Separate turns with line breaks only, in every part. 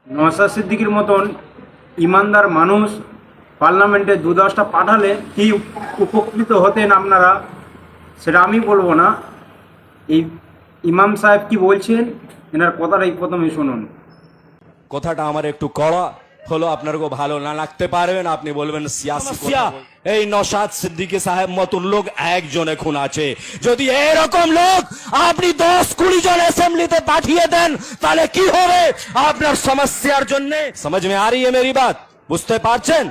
নওশাদ সিদ্দিকীর মতন ইমানদার মানুষ পার্লামেন্টে 2-10টা পাঠালে কি উপকৃত হতেন আপনারা, সেটা আমি বলবো না। এই ইমাম সাহেব কি বলছেন, এনার কথাটাই প্রথমে শুনুন।
কথাটা আমার একটু কড়া হলো, আপনার ভালো না লাগতে পারবেন, আপনি বলবেন সিয়াসি কথা। এই নওশাদ সিদ্দিকী সাহেব মতন লোক একজন এখন আছে, যদি এরকম লোক আপনি 10-20 জন অ্যাসেম্বলিতে পাঠিয়ে দেন তাহলে কি হবে আপনার সমস্যার জন্য? समझ में आ रही है मेरी बात? বুঝতে পারছেন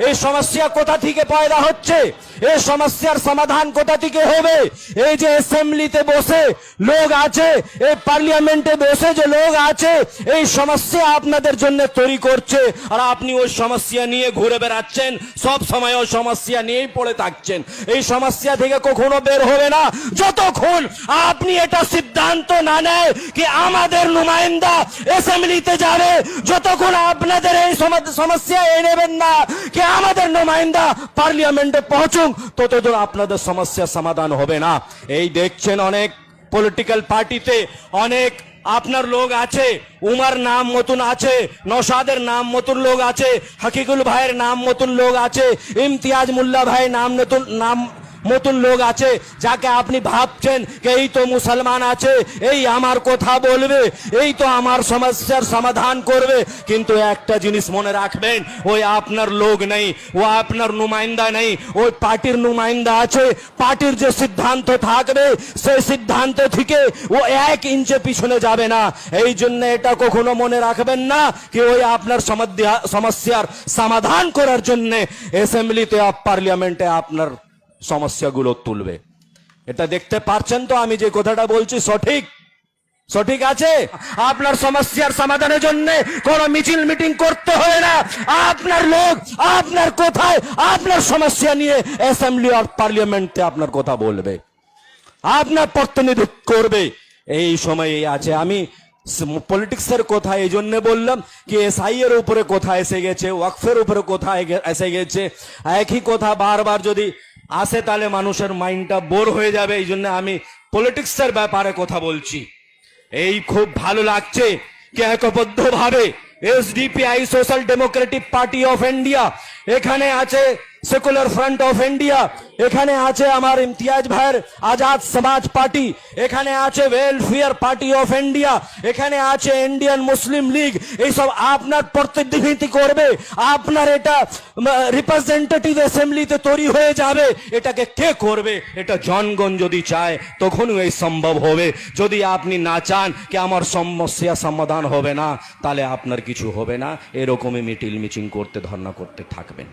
এই সমস্যা কোথা থেকে পয়দা হচ্ছে, এই সমস্যার সমাধান কোথা থেকে হবে? এই যে অ্যাসেম্বলিতে বসে লোক আছে, এই পার্লামেন্টে বসে যে লোক আছে, এই সমস্যা আপনাদের জন্য তৈরি করছে, আর আপনি ওই সমস্যা নিয়ে ঘুরে বেড়াচ্ছেন, সব সময় ওই সমস্যা নিয়েই পড়ে থাকছেন। এই সমস্যা থেকে কখনো বের হবে না যতক্ষণ আপনি এটা সিদ্ধান্ত না নেয় কি আমাদের নুমাইন্দা অ্যাসেম্বলিতে যাবে, যতক্ষণ আপনাদের এই সমস্যা নেবেন না কি আমাদের নুমাইন্দা পার্লামেন্টে পৌঁছুক, ততদূর আপনাদের সমস্যার সমাধান হবে না। এই দেখছেন অনেক পলিটিক্যাল পার্টিতে অনেক আপনার লোক আছে, উমার নাম মতন আছে, নওশাদের নাম মতন লোক আছে, হকিকুল ভাইয়ের নাম মতন লোক আছে, ইমতিয়াজ মোল্লা ভাইয়ের নাম মতন লোক আছে, যাকে আপনি ভাবছেন যে এই তো মুসলমান আছে, এই আমার কথা বলবে, এই তো আমার সমস্যার সমাধান করবে, কিন্তু একটা জিনিস মনে রাখবেন, ওই আপনার লোক নেই, ও আপনার নুমাইন্দা নেই, ওই পার্টির নুমাইন্দা আছে। পার্টির যে সিদ্ধান্ত থাকবে সেই সিদ্ধান্ত থেকে ও 1 ইঞ্চি পিছনে যাবে না। এই জন্য এটা কখনো মনে রাখবেন না কি ওই আপনার সমস্যার সমাধান করার জন্য অ্যাসেম্বলিতে পার্লামেন্টে আপনার সমস্যাগুলো তুলবে। এটা দেখতে পাচ্ছেন তো আমি যে কথাটা বলছি সঠিক আছে? আপনার সমস্যার সমাধানের জন্য কোন মিছিল মিটিং করতে হয় না, আপনার লোক আপনার কোথায় আপনার সমস্যা নিয়ে অ্যাসেম্বলি আর পার্লামেন্টে আপনার কথা বলবে, আপনার প্রতিনিধিত্ব করবে। এই সময় আছে। আমি পলিটিক্সের কথা এই জন্য বললাম কি এসআই এর উপরে কথা এসে গেছে, ওয়াকফের উপরে কথা এসে গেছে, একই কথা বারবার যদি আসে তাহলে মানুষের মাইন্ডটা বোর হয়ে যাবে। এই জন্য আমি পলিটিক্সের ব্যাপারে কথা বলছি। এই খুব ভালো লাগছে কি একবদ্ধভাবে SDPI social democratic party of India, এখানে আছে সেকুলার ফ্রন্ট অফ ইন্ডিয়া, এখানে আছে আমার ইমতিয়াজ ভাইয়ের আজাদ সমাজ পার্টি, এখানে আছে ওয়েলফেয়ার পার্টি অফ ইন্ডিয়া, এখানে আছে ইন্ডিয়ান মুসলিম লীগ, এইসব আপনার প্রতিনিধিত্ব করবে। আপনার এটা রিপ্রেজেন্টেটিভ অ্যাসেম্বলিতে তৈরি হয়ে যাবে। এটাকে কে করবে? এটা জনগণ যদি চায় তখনই এই সম্ভব হবে। যদি আপনি না চান কি আমার সমস্যা সমাধান হবে না, তাহলে আপনার কিছু হবে না, এরকমই মিটিল মিচিং করতে ধর্ণা করতে থাকবেন।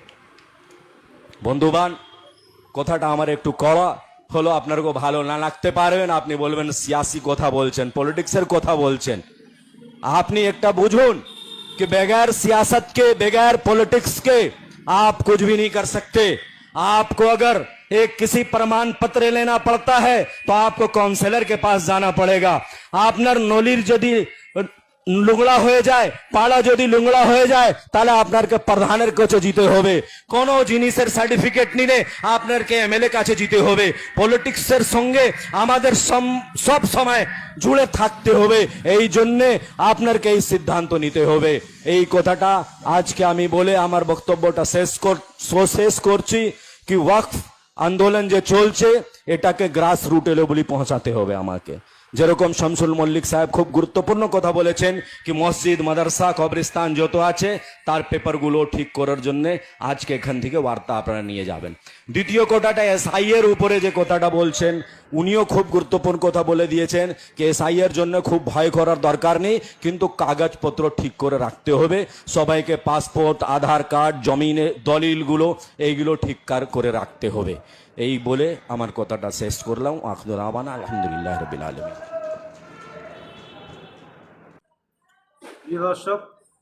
বন্ধুবান, কথাটা আমার একটু কড়া হলো, আপনার ভালো না লাগতে পারবেন, আপনি বলবেন সিয়াসি কথা বলছেন, পলিটিক্সের কথা বলছেন। আপনি একটা বুঝুন कि बगैर सियासत के, बगैर पॉलिटिक्स के आप कुछ भी नहीं कर सकते। आपको अगर एक किसी प्रमाण पत्र लेना पड़ता है तो आपको काउंसलर के पास जाना पड़ेगा। আপনার নলির যদি লুংড়া হয়ে যায়, পাড়া যদি লুংড়া হয়ে যায়, তাহলে আপনাকে প্রধানের কাছে যেতে হবে। কোন জিনিসের সার্টিফিকেট নিলে আপনাকে এমএলএ কাছে যেতে হবে। পলিটিক্সের সঙ্গে আমাদের সব সময় জুড়ে থাকতে হবে। এই জন্য আপনাকে এই সিদ্ধান্ত নিতে হবে। এই কথাটা আজকে আমি বলে আমার বক্তব্যটা শেষ করছি কি ওয়াকফ আন্দোলন যে চলছে এটাকে গ্রাস রুট লেভেলে পৌঁছাতে হবে আমাকে। যেরকম শামসুল মল্লিক সাহেব খুব গুরুত্বপূর্ণ কথা বলেছেন কি মসজিদ, মাদ্রাসা, কবরস্থান যত আছে তার পেপারগুলো ঠিক করার জন্য আজকে এখান থেকে বার্তা আপনারা নিয়ে যাবেন। দ্বিতীয় কথাটা এসআই এর উপরে যে কথাটা বলছেন, উনিও খুব গুরুত্বপূর্ণ কথা বলে দিয়েছেন কি এসআই এর জন্য খুব ভয় করার দরকার নেই, কিন্তু কাগজপত্র ঠিক করে রাখতে হবে। সবাইকে পাসপোর্ট, আধার কার্ড, জমিনে দলিলগুলো এইগুলো ঠিক করে রাখতে হবে। এই বলে আমার কথাটা শেষ করলাম। আখিরু দাওয়ানা আলহামদুলিল্লাহ রাব্বিল আলামিন।
প্রিয় দর্শক,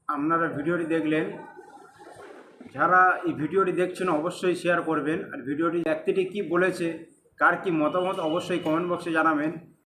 আপনারা ভিডিওটি দেখলেন। যারা এই ভিডিওটি দেখছেন অবশ্যই শেয়ার করবেন, আর ভিডিওটি ব্যক্তিটি কী বলেছে, কার কী মতামত অবশ্যই কমেন্ট বক্সে জানাবেন।